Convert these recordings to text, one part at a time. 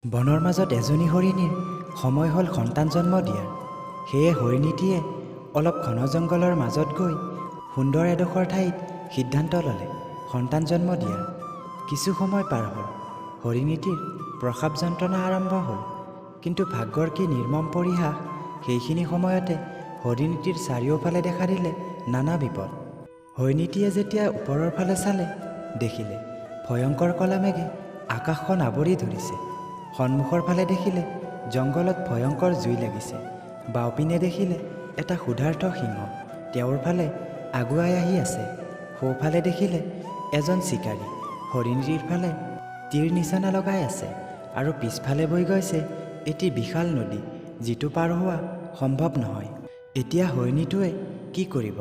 বনৰ মাজত এজনী হৰিণীৰ সময় হ'ল সন্তান জন্ম দিয়াৰ। সেয়ে হৰিণীটিয়ে অলপ ঘন জংঘলৰ মাজত গৈ সুন্দৰ এডোখৰ ঠাইত সিদ্ধান্ত ল'লে সন্তান জন্ম দিয়াৰ। কিছু সময় পাৰ হ'ল, হৰিণীটিৰ প্ৰসাৱ যন্ত্ৰণা আৰম্ভ হ'ল। কিন্তু ভাগ্যৰ কি নিৰ্মম পৰিহাস, সেইখিনি সময়তে হৰিণীটিৰ চাৰিওফালে দেখা দিলে নানা বিপদ। হৰিণীটিয়ে যেতিয়া ওপৰৰ ফালে চালে, দেখিলে ভয়ংকৰ কলা মেঘে আকাশখন আৱৰি ধৰিছে। সন্মুখৰ ফালে দেখিলে জংঘলত ভয়ংকৰ জুই লাগিছে। বাওঁপিনে দেখিলে এটা ক্ষুধাৰ্ত সিংহ তেওঁৰ ফালে আগুৱাই আহি আছে। সোঁফালে দেখিলে এজন চিকাৰী হৰিণীটিৰ ফালে তীৰ নিচানা লগাই আছে, আৰু পিছফালে বৈ গৈছে এটি বিশাল নদী, যিটো পাৰ হোৱা সম্ভৱ নহয়। এতিয়া হৰিণীটোৱে কি কৰিব?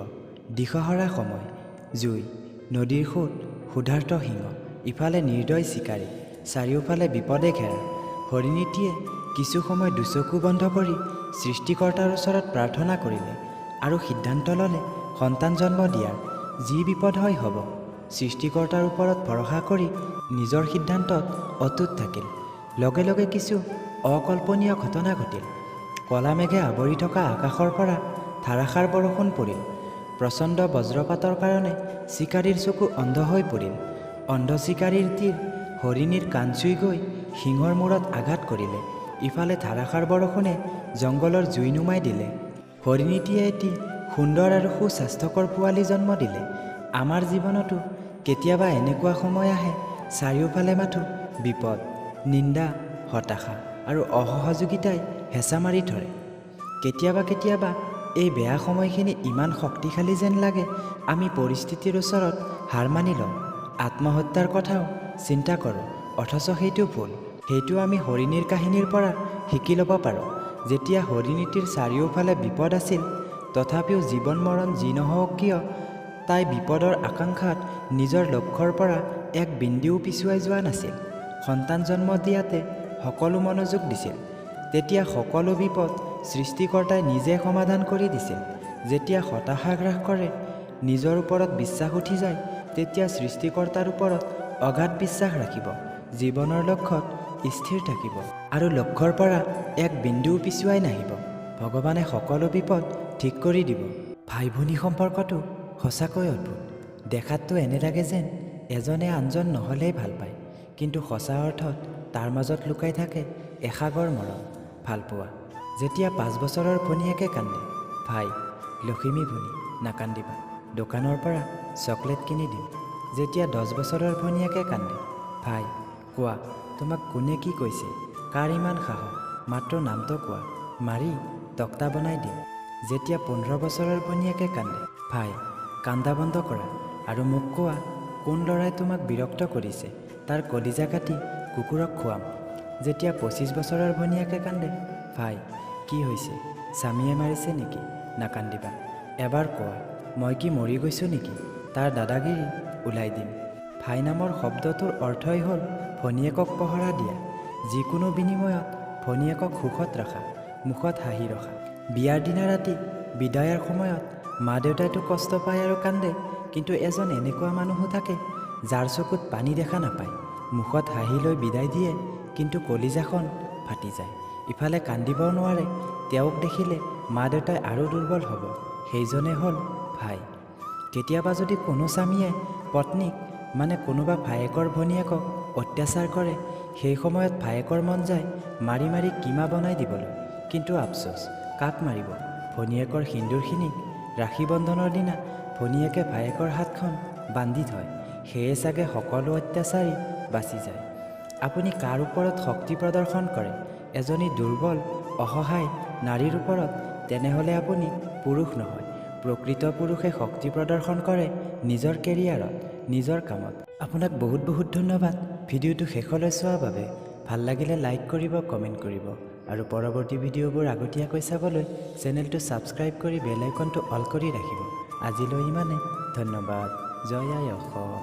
দিশহৰা সময়। জুই, নদীৰ সোঁত, ক্ষুধাৰ্ত সিংহ, ইফালে নিৰ্দয় চিকাৰী, চাৰিওফালে বিপদে ঘেৰা। হৰিণীটিয়ে কিছু সময় দুচকু বন্ধ কৰি সৃষ্টিকৰ্তাৰ ওচৰত প্ৰাৰ্থনা কৰিলে আৰু সিদ্ধান্ত ল'লে সন্তান জন্ম দিয়াৰ। যি বিপদ হয় হ'ব, সৃষ্টিকৰ্তাৰ ওপৰত ভৰসা কৰি নিজৰ সিদ্ধান্তত অটুট থাকিল। লগে লগে কিছু অকল্পনীয় ঘটনা ঘটিল। কলা মেঘে আৱৰি থকা আকাশৰ পৰা ধাৰাসাৰ বৰষুণ পৰিল। প্ৰচণ্ড বজ্ৰপাতৰ কাৰণে চিকাৰীৰ চকু অন্ধ হৈ পৰিল। অন্ধ চিকাৰীৰ তীৰ হৰিণীৰ কাণ চুই গৈ সিংহৰ মূৰত আঘাত কৰিলে। ইফালে ধাৰাসাৰ বৰষুণে জংঘলৰ জুই নুমাই দিলে। হৰিণীটিয়ে এটি সুন্দৰ আৰু সুস্বাস্থ্যকৰ পোৱালি জন্ম দিলে। আমাৰ জীৱনতো কেতিয়াবা এনেকুৱা সময় আহে, চাৰিওফালে মাথো বিপদ, নিন্দা, হতাশা আৰু অসহযোগিতাই হেঁচা মাৰি ধৰে। কেতিয়াবা এই বেয়া সময়খিনি ইমান শক্তিশালী যেন লাগে, আমি পৰিস্থিতিৰ ওচৰত হাৰ মানি লওঁ, আত্মহত্যাৰ কথাও চিন্তা কৰোঁ। অথচ সেইটো ভুল। সেইটো আমি হৰিণীৰ কাহিনীৰ পৰা শিকি ল'ব পাৰোঁ। যেতিয়া হৰিণীটিৰ চাৰিওফালে বিপদ আছিল, তথাপিও জীৱন মৰণ যি নহওক কিয়, তাই বিপদৰ আকাংক্ষাত নিজৰ লক্ষ্যৰ পৰা এক বিন্দুও পিছুৱাই যোৱা নাছিল। সন্তান জন্ম দিয়াতে সকলো মনোযোগ দিছিল। তেতিয়া সকলো বিপদ সৃষ্টিকৰ্তাই নিজে সমাধান কৰি দিছিল। যেতিয়া হতাশা গ্ৰাস কৰে, নিজৰ ওপৰত বিশ্বাস উঠি যায়, তেতিয়া সৃষ্টিকৰ্তাৰ ওপৰত অগাধ বিশ্বাস ৰাখিব। জীৱনৰ লক্ষ্যত স্থিৰ থাকিব আৰু লক্ষ্যৰ পৰা এক বিন্দুও পিছুৱাই নাহিব। ভগৱানে সকলো বিপদ ঠিক কৰি দিব। ভাই ভনী সম্পৰ্কটো সঁচাকৈ অদ্ভুত। দেখাততো এনে লাগে যেন এজনে আনজন নহ'লেই ভাল পায়, কিন্তু সঁচা অৰ্থত তাৰ মাজত লুকাই থাকে এসাগৰ মৰম, ভালপোৱা। যেতিয়া 5 বছৰৰ ভনীয়েকে কান্দে, ভাই, লখিমী ভনী নাকান্দিবা, দোকানৰ পৰা চকলেট কিনি দিম। যেতিয়া 10 বছৰৰ ভনীয়েকে কান্দে, ভাই, কোৱা তোমাক কোনে কি কৈছে, কাৰ ইমান সাহস, মাত্ৰ নামটো কোৱা, মাৰি তক্তা বনাই দিম। যেতিয়া 15 বছৰৰ ভনীয়েকে কান্দে, ভাই, কান্দা বন্ধ কৰা আৰু মোক কোৱা কোন ল'ৰাই তোমাক বিৰক্ত কৰিছে, তাৰ কলিজা কাটি কুকুৰক খুৱাম। যেতিয়া 25 বছৰৰ ভনীয়েকে কান্দে, ভাই, কি হৈছে, স্বামীয়ে মাৰিছে নেকি, নাকান্দিবা, এবাৰ কোৱা, মই কি মৰি গৈছোঁ নেকি, তাৰ দাদাগিৰি ওলাই দিম। ভাই নামৰ শব্দটোৰ অৰ্থই হ'ল ভনীয়েকক পহৰা দিয়া। যিকোনো বিনিময়ত ভনীয়েকক সুখত ৰখা, মুখত হাঁহি ৰখা। বিয়াৰ দিনা ৰাতি বিদায়ৰ সময়ত মা দেউতাইতো কষ্ট পায় আৰু কান্দে, কিন্তু এজন এনেকুৱা মানুহো থাকে যাৰ চকুত পানী দেখা নাপায়, মুখত হাঁহি লৈ বিদায় দিয়ে, কিন্তু কলিজাখন ফাটি যায়। ইফালে কান্দিব নোৱাৰে, তেওঁক দেখিলে মা দেউতাই আৰু দুৰ্বল হ'ব, সেইজনে হ'ল ভাই। কেতিয়াবা যদি কোনো স্বামীয়ে পত্নীক মানে কোনোবা ভায়েকৰ ভনীয়েকক অত্যাচাৰ কৰে, সেই সময়ত ভায়েকৰ মন যায় মাৰি মাৰি কিমা বনাই দিবলৈ, কিন্তু আফচোচ, কাক মাৰিব, ভনীয়েকৰ সিন্দুৰখিনিক। ৰাখী বন্ধনৰ দিনা ভনীয়েকে ভায়েকৰ হাতখন বান্ধি থয়, সেয়ে চাগে সকলো অত্যাচাৰী বাচি যায়। আপুনি কাৰ ওপৰত শক্তি প্ৰদৰ্শন কৰে, এজনী দুৰ্বল অসহায় নাৰীৰ ওপৰত, তেনেহ'লে আপুনি পুৰুষ নহয়। প্ৰকৃত পুৰুষে শক্তি প্ৰদৰ্শন কৰে নিজৰ কেৰিয়াৰত, নিজৰ কামত। আপোনাক বহুত ধন্যবাদ ভিডিঅ'টো শেষলৈ চোৱাৰ বাবে। ভাল লাগিলে লাইক কৰিব, কমেণ্ট কৰিব, আৰু পৰৱৰ্তী ভিডিঅ'বোৰ আগতীয়াকৈ চাবলৈ চেনেলটো ছাবস্ক্ৰাইব কৰি বেল আইকনটো অল কৰি ৰাখিব। আজিলৈ ইমানে, ধন্যবাদ। জয় আই অসম।